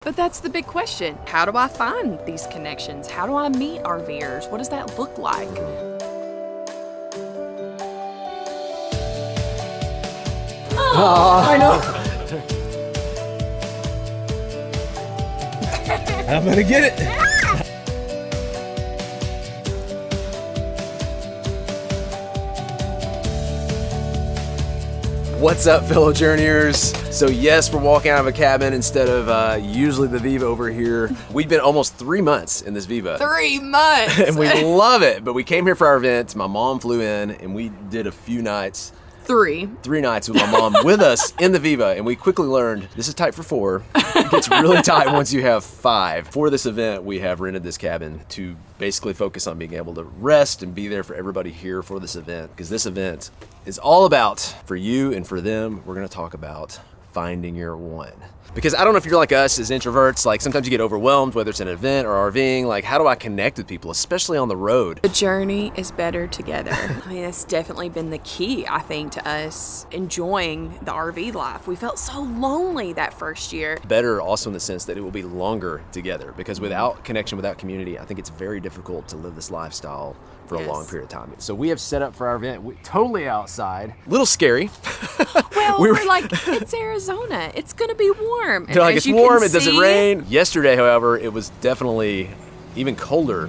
But that's the big question. How do I find these connections? How do I meet RVers? What does that look like? Oh, I know. I'm gonna get it. What's up, fellow journeyers? So yes, we're walking out of a cabin instead of usually the Viva over here. We've been almost 3 months in this Viva. 3 months! And we love it, but we came here for our event. My mom flew in and we did a few nights. Three nights with my mom with us in the Viva, and we quickly learned this is tight for 4. It gets really tight once you have 5. For this event, we have rented this cabin to basically focus on being able to rest and be there for everybody here for this event, because this event is all about, for you and for them, we're gonna talk about finding your one. Because I don't know if you're like us as introverts, like sometimes you get overwhelmed, whether it's an event or RVing, like how do I connect with people, especially on the road? The journey is better together. I mean, that's definitely been the key, I think, to us enjoying the RV life. We felt so lonely that first year. Better also in the sense that it will be longer together, because without connection, without community, I think it's very difficult to live this lifestyle for a long period of time. So we have set up for our event, totally outside. A little scary. Well, we're like, it's Arizona. It's gonna be warm. They're like, it's warm, it doesn't rain. Yesterday, however, it was definitely even colder.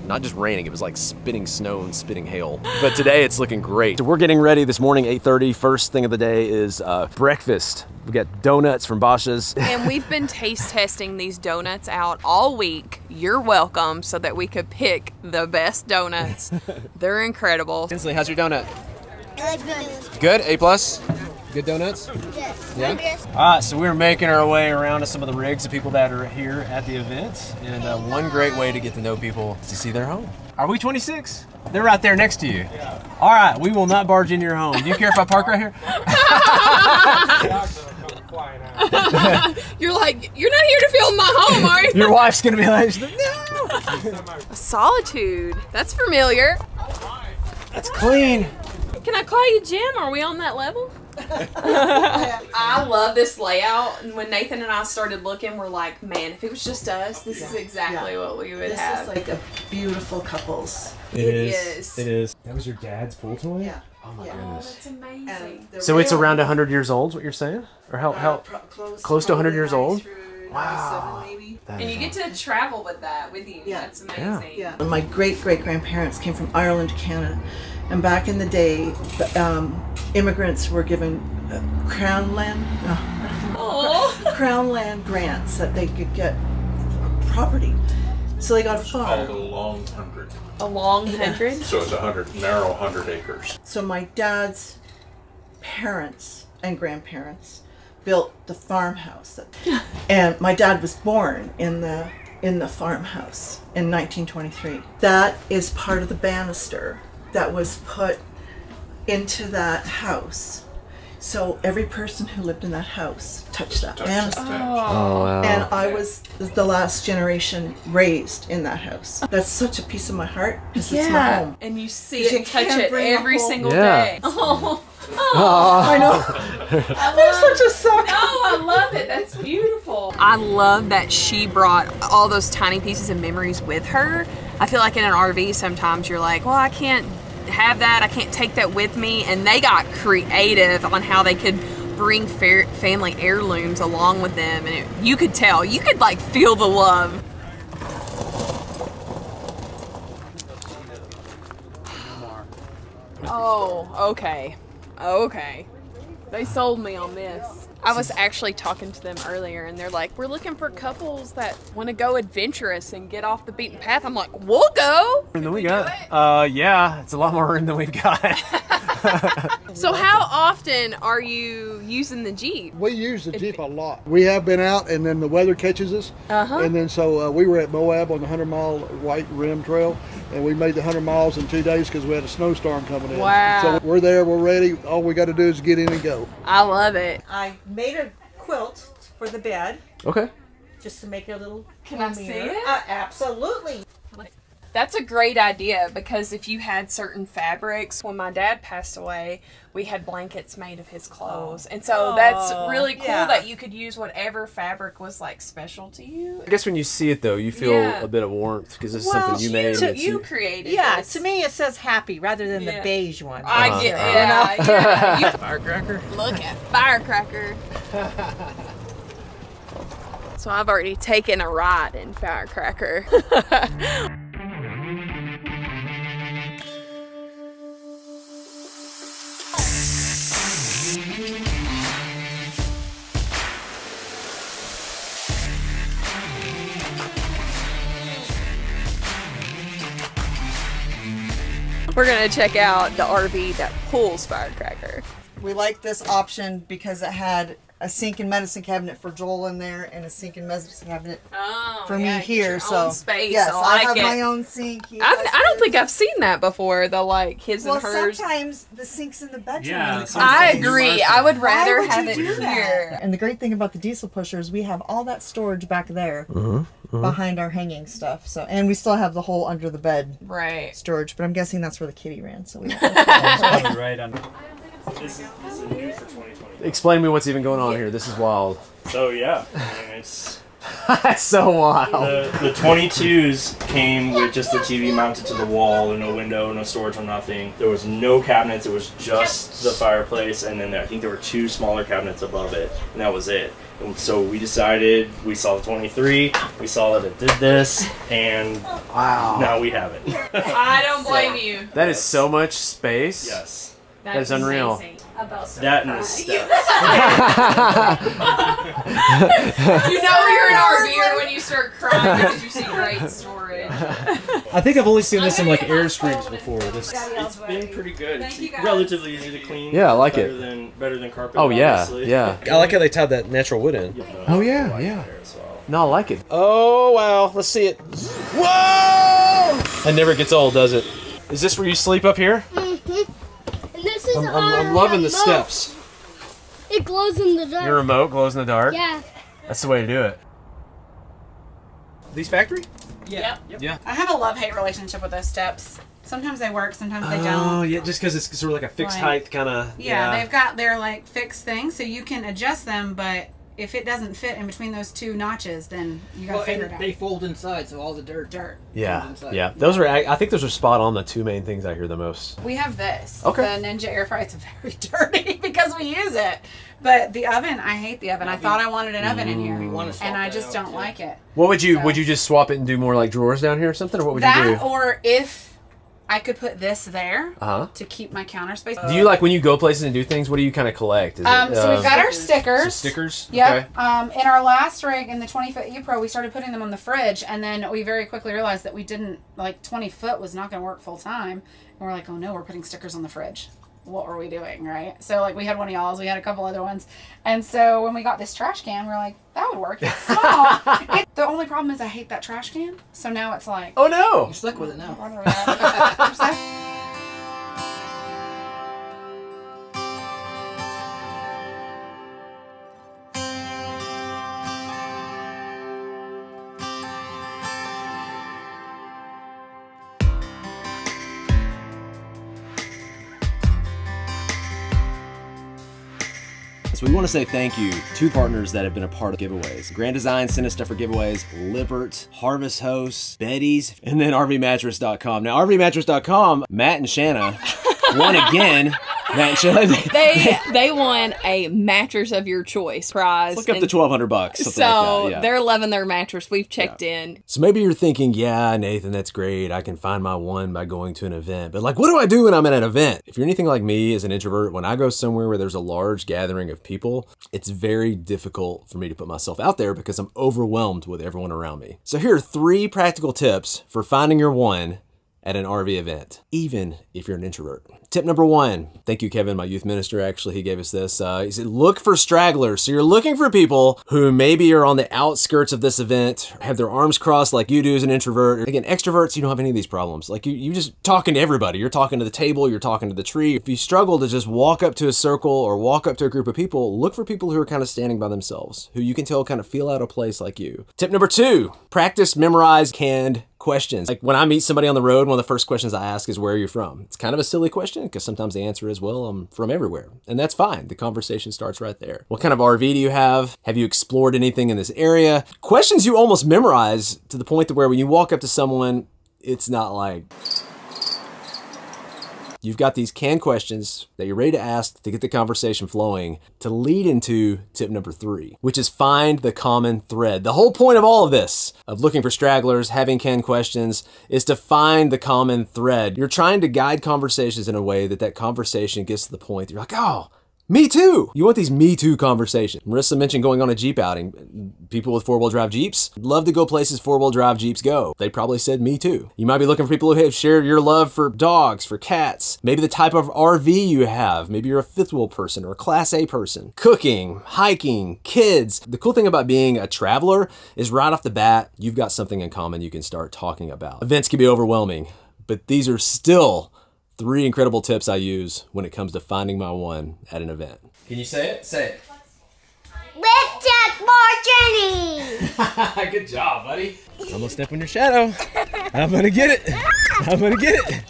Not just raining, it was like spitting snow and spitting hail. But today it's looking great. So we're getting ready this morning, 8:30. First thing of the day is breakfast. We got donuts from Bosch's. And we've been taste testing these donuts out all week. You're welcome, so that we could pick the best donuts. They're incredible. Kinsley, how's your donut? Good. Good, A+? Good donuts? Yes. Yeah? Yes. All right, so we're making our way around to some of the rigs of people that are here at the event. And one great way to get to know people is to see their home. Are we 26? They're right there next to you. Yeah. All right, we will not barge into your home. Do you care if I park right here? You're like, you're not here to film my home, are you? Your wife's gonna be like, no. Solitude. That's familiar. That's clean. Can I call you Jim? Are we on that level? I love this layout, and when Nathan and I started looking, we're like, man, if it was just us, this is exactly what we would have. This is like a beautiful couples. It is. It is. That was your dad's pool toy? Yeah. Oh my Oh, goodness. that's amazing. So it's around 100 years old, what you're saying? Or how close to 100 years old? Wow. Maybe. And you get to travel with that with you. Yeah. That's amazing. Yeah. My great-great-grandparents came from Ireland to Canada. And back in the day, immigrants were given crown land grants that they could get property. So they got a farm. It's called a long 100. A long 100? So it's a narrow 100 acres. So my dad's parents and grandparents built the farmhouse, and my dad was born in the farmhouse in 1923. That is part of the banister that was put into that house. So every person who lived in that house touched that banister. Oh, wow. And I was the last generation raised in that house. That's such a piece of my heart, because it's my home. And you see it and touch it every single day. Oh. I know. I'm such a sucker. No, I love it. That's beautiful. I love that she brought all those tiny pieces of memories with her. I feel like in an RV sometimes you're like, well, I can't have that, I can't take that with me, and they got creative on how they could bring family heirlooms along with them, and you could tell, you could like feel the love. Oh, okay. They sold me on this. I was actually talking to them earlier, and they're like, we're looking for couples that want to go adventurous and get off the beaten path. I'm like, we'll go. And then we got, yeah, it's a lot more room than we've got. So how often are you using the Jeep? We use the Jeep a lot. We have been out, and then the weather catches us. And then so we were at Moab on the 100-mile white rim trail, and we made the 100 miles in 2 days because we had a snowstorm coming in. Wow. So we're there, we're ready. All we got to do is get in and go. I love it. I made a quilt for the bed. Okay. Just to make it a little Can I see it? Absolutely. That's a great idea, because if you had certain fabrics, when my dad passed away, we had blankets made of his clothes. And so that's really cool that you could use whatever fabric was like special to you. I guess when you see it though, you feel a bit of warmth because this is something you made. You created this. To me it says happy rather than the beige one. I get it. Firecracker? Look at Firecracker. So I've already taken a ride in Firecracker. We're gonna check out the RV that pulls Firecracker. We like this option because it had a sink and medicine cabinet for Joel in there and a sink and medicine cabinet for me here. So space. yes, I have it. my own sink. I don't think I've seen that before. The like his and hers. Sometimes the sink's in the bedroom. Yeah, I agree. I would rather have it here. And the great thing about the diesel pushers, we have all that storage back there behind our hanging stuff. So, and we still have the whole under the bed storage. But I'm guessing that's where the kitty ran. So we right under. This is new for 2020. Explain to me what's even going on here. This is wild. So yeah, I mean, it's that's so wild. The 22s came with just the TV mounted to the wall, and no window, no storage, or nothing. There was no cabinets. It was just the fireplace, and then I think there were 2 smaller cabinets above it, and that was it. And so we decided, we saw the 23, we saw that it did this, and now we have it. I don't blame you. That is so much space. Yes. That is unreal. That and the steps. You know you're an RVer when you start crying because you see great storage. I think I've only seen this in like Airstreams before. It's been pretty good. It's relatively easy to clean. Yeah, I like it. Better than carpet. Oh yeah, obviously. yeah. I like how they tied that natural wood in. Oh yeah, yeah. No, I like it. Oh wow, let's see it. Whoa! It never gets old, does it? Is this where you sleep up here? This is I'm loving the steps. It glows in the dark. Your remote glows in the dark? Yeah. That's the way to do it. These factory? Yeah. Yeah. I have a love-hate relationship with those steps. Sometimes they work, sometimes they don't. Oh, yeah, just because it's sort of like a fixed height kind of... Yeah, they've got their like fixed things, so you can adjust them, but if it doesn't fit in between those 2 notches, then you gotta figure it out. They fold inside, so all the dirt. Yeah, yeah. Those are. I think those are spot on. The 2 main things I hear the most. We have this. Okay. The Ninja air fryer. It's very dirty because we use it. But the oven, I hate the oven. I thought I wanted an oven in here, and I just don't like it. What would you? Would you just swap it and do more like drawers down here or something, or what would you do? Or if I could put this there to keep my counter space. Do you like when you go places and do things? What do you kind of collect? Is it, so we've got our stickers. Stickers. Yep. Okay. In our last rig in the 20-foot E-Pro, we started putting them on the fridge, and then we very quickly realized that we didn't, like 20-foot was not going to work full time. And we're like, oh no, we're putting stickers on the fridge. What were we doing, right? So like we had one of y'all's, we had a couple other ones. And so when we got this trash can, we're like, that would work. It's small. The only problem is I hate that trash can. So now it's like, oh no. You're stuck with it now. So we want to say thank you to partners that have been a part of giveaways. Grand Design sent us stuff for giveaways, Lippert, Harvest Host, Betty's, and then RVmattress.com. Now RVmattress.com, Matt and Shanna won again. Matt and Shanna, they won a mattress of your choice prize. Look up to $1,200, something so like that. Yeah. they're loving their mattress. We've checked in. So maybe you're thinking, yeah, Nathan, that's great. I can find my one by going to an event. But like, what do I do when I'm at an event? If you're anything like me as an introvert, when I go somewhere where there's a large gathering of people, it's very difficult for me to put myself out there because I'm overwhelmed with everyone around me. So here are 3 practical tips for finding your one at an RV event, even if you're an introvert. Tip number 1, thank you, Kevin, my youth minister, actually, he gave us this. He said, look for stragglers. So you're looking for people who maybe are on the outskirts of this event, have their arms crossed like you do as an introvert. Again, extroverts, you don't have any of these problems. Like you just talking to everybody. You're talking to the table, you're talking to the tree. If you struggle to just walk up to a circle or walk up to a group of people, look for people who are kind of standing by themselves, who you can tell kind of feel out of place like you. Tip number 2, practice, memorize canned questions. Like when I meet somebody on the road, one of the first questions I ask is, where are you from? It's kind of a silly question because sometimes the answer is, well, I'm from everywhere. And that's fine. The conversation starts right there. What kind of RV do you have? Have you explored anything in this area? Questions you almost memorize to the point to where when you walk up to someone, it's not like... You've got these canned questions that you're ready to ask to get the conversation flowing to lead into tip number 3, which is find the common thread. The whole point of all of this, of looking for stragglers, having canned questions, is to find the common thread. You're trying to guide conversations in a way that that conversation gets to the point that you're like, oh, me too. You want these me too conversations. Marissa mentioned going on a Jeep outing. People with 4-wheel drive Jeeps love to go places 4-wheel drive Jeeps go. They probably said me too. You might be looking for people who have shared your love for dogs, for cats, maybe the type of RV you have. Maybe you're a 5th wheel person or a Class A person. Cooking, hiking, kids. The cool thing about being a traveler is right off the bat, you've got something in common you can start talking about. Events can be overwhelming, but these are still 3 incredible tips I use when it comes to finding my one at an event. Can you say it? Say it. Let's check more Journey. Good job, buddy. I'm gonna step on your shadow. I'm gonna get it. I'm gonna get it.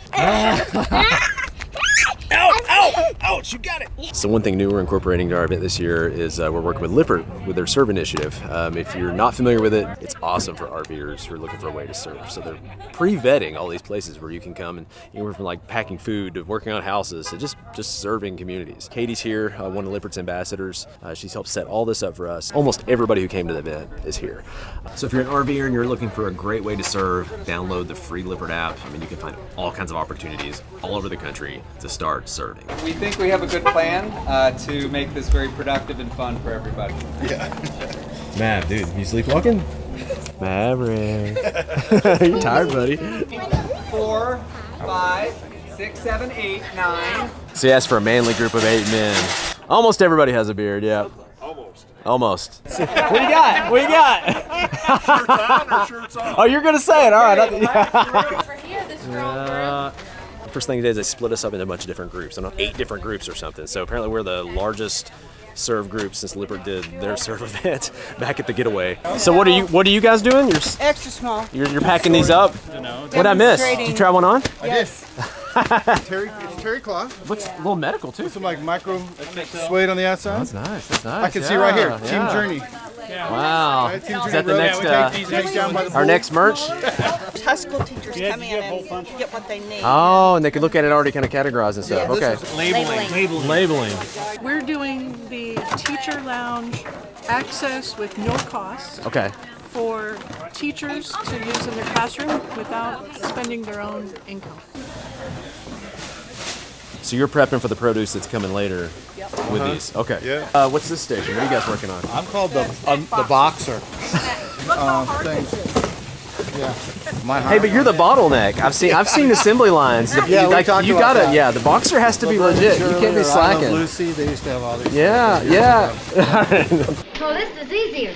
Ow, ow, ouch, you got it. So one thing new we're incorporating to our event this year is we're working with Lippert with their SeRV initiative. If you're not familiar with it, it's awesome for RVers who are looking for a way to serve. So they're pre-vetting all these places where you can come, and anywhere from like packing food to working on houses to just serving communities. Katie's here, one of Lippert's ambassadors. She's helped set all this up for us. Almost everybody who came to the event is here. So if you're an RVer and you're looking for a great way to serve, download the free Lippert app. I mean, you can find all kinds of opportunities all over the country to start serving. We think we have a good plan to make this very productive and fun for everybody. Yeah. Mav, dude, you sleepwalking? Maverick. You're tired, buddy. 4, 5, 6, 7, 8, 9. So he asked for a manly group of 8 men. Almost everybody has a beard, yeah. Almost. What do you got? What do you got? Shirts on or shirts off? Oh, you're gonna say it. All right. Over here, this First thing they did is they split us up into a bunch of different groups. I don't know, 8 different groups or something. So apparently we're the largest SeRV group since Lippert did their SeRV event back at the Getaway. So what are you guys doing? You're extra small. You're packing these up. What'd I miss? Did you try one on? Yes. It's terry cloth. Looks a little medical too. With some like micro suede on the outside. Oh, that's nice. That's nice. I can see right here. Yeah. Team Journey. Wow. Right, Team Is that the next our next merch? High school teachers come in and get what they need. Oh, and they can look at it already kind of categorized and stuff. Yeah, Okay. Labeling. We're doing the teacher lounge access with no cost. Okay. For teachers to use in their classroom without spending their own income. So you're prepping for the produce that's coming later with these. Okay. Yeah. What's this station? What are you guys working on? I'm called the boxer. Yeah. Hey, but you're the bottleneck. I've seen assembly lines. Yeah, you gotta. Yeah, the boxer has to be legit. You can't be slacking. Lucy, they used to have all these. Yeah. Oh, this is easier.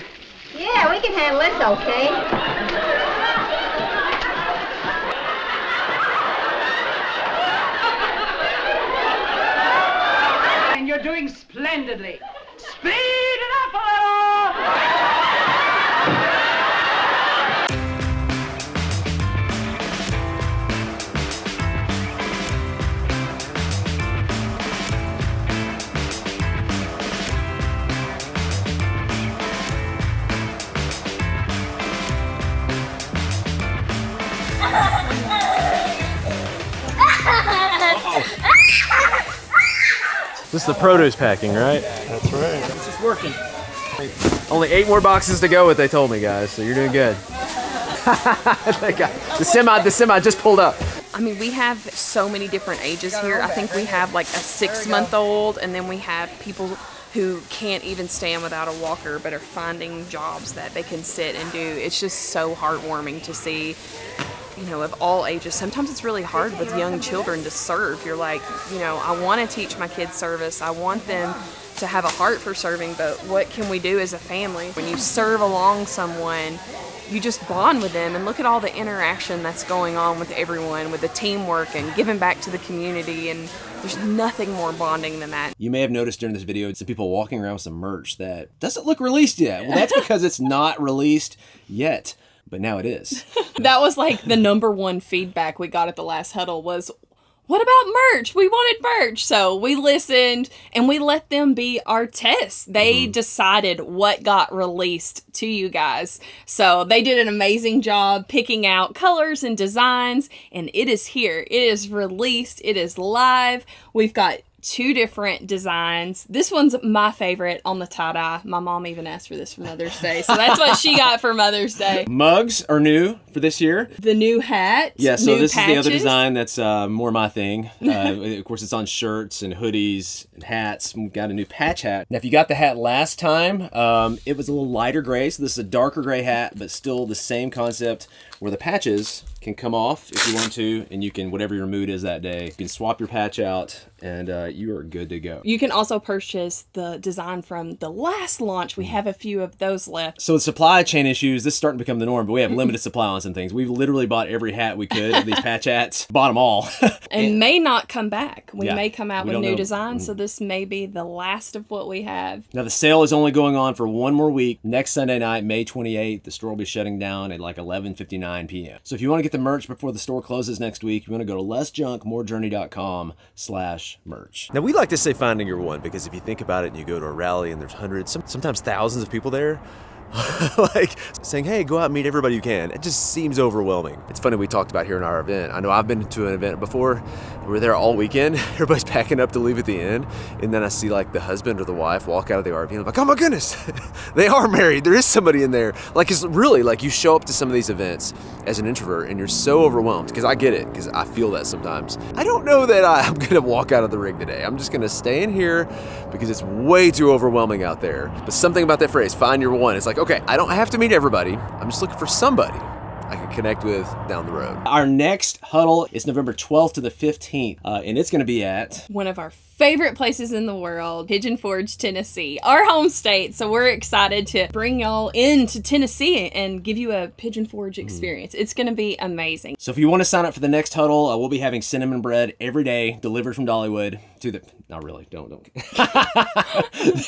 Yeah, we can handle this okay. And you're doing splendidly. Speed it up a little! This is the produce packing, right? That's right. This is working. Only 8 more boxes to go with, they told me, guys, so you're doing good. The semi just pulled up. I mean, we have so many different ages here. I think we have like a 6-month-old, and then we have people who can't even stand without a walker but are finding jobs that they can sit and do. It's just so heartwarming to see, you know, of all ages. Sometimes it's really hard with young children to serve. You're like, you know, I want to teach my kids service. I want them to have a heart for serving, but what can we do as a family? When you serve along someone, you just bond with them, and look at all the interaction that's going on with everyone, with the teamwork and giving back to the community, and there's nothing more bonding than that. You may have noticed during this video some people walking around with some merch that doesn't look released yet. Well, that's because it's not released yet. but now it is. That was like the #1 feedback we got at the last huddle was, what about merch? We wanted merch. So we listened and we let them be our tests. They decided what got released to you guys. So they did an amazing job picking out colors and designs, and it is here. It is released. It is live. We've got 2 different designs. This one's my favorite on the tie-dye. My mom even asked for this for Mother's Day, so that's what she got for Mother's Day. Mugs are new for this year. The new hat. Yeah, so new this patches. is the other design that's more my thing. Of course, it's on shirts and hoodies and hats. We've got a new patch hat. Now, if you got the hat last time, it was a little lighter gray, so this is a darker gray hat, but still the same concept where the patches can come off if you want to, and you can, whatever your mood is that day, you can swap your patch out, and you are good to go. You can also purchase the design from the last launch. We have a few of those left. So the supply chain issues, this is starting to become the norm, but we have limited supply on some things. We've literally bought every hat we could of these patch hats, bought them all. and may not come back. We Yeah, may come out we with don't new know. designs, so this may be the last of what we have. Now the sale is only going on for 1 more week. Next Sunday night, May 28th, the store will be shutting down at like 11:59 p.m. So if you want to get the merch before the store closes next week, you want to go to lessjunkmorejourney.com/merch. Now we like to say finding your one, because if you think about it and you go to a rally and there's hundreds, sometimes thousands of people there, like saying, hey, go out and meet everybody you can, it just seems overwhelming. It's funny, we talked about here in our event. I know I've been to an event before. We're there all weekend. Everybody's packing up to leave at the end. And then I see like the husband or the wife walk out of the RV and I'm like, oh my goodness, they are married. There is somebody in there. Like, it's really like you show up to some of these events as an introvert and you're so overwhelmed, because I get it, because I feel that sometimes. I don't know that I'm gonna walk out of the rig today. I'm just gonna stay in here because it's way too overwhelming out there. But something about that phrase, find your one, it's like, okay, I don't have to meet everybody. I'm just looking for somebody I can connect with down the road. Our next huddle is November 12th to the 15th, and it's going to be at one of our favorite places in the world, Pigeon Forge, Tennessee, our home state. So we're excited to bring y'all into Tennessee and give you a Pigeon Forge experience. It's going to be amazing. So if you want to sign up for the next huddle, we'll be having cinnamon bread every day delivered from Dollywood to the, not really, don't.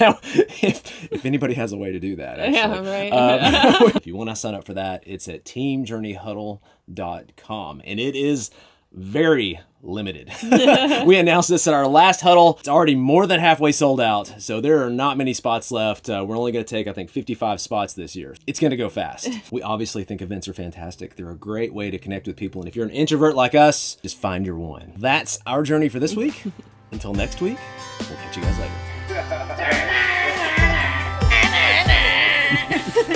Now, if anybody has a way to do that, actually. Yeah, right. If you want to sign up for that, it's at teamjourneyhuddle.com, and it is very limited. We announced this at our last huddle. It's already more than halfway sold out, so there are not many spots left. We're only going to take, I think, 55 spots this year. It's going to go fast. We obviously think events are fantastic. They're a great way to connect with people, and if you're an introvert like us, just find your one. That's our journey for this week. Until next week, we'll catch you guys later.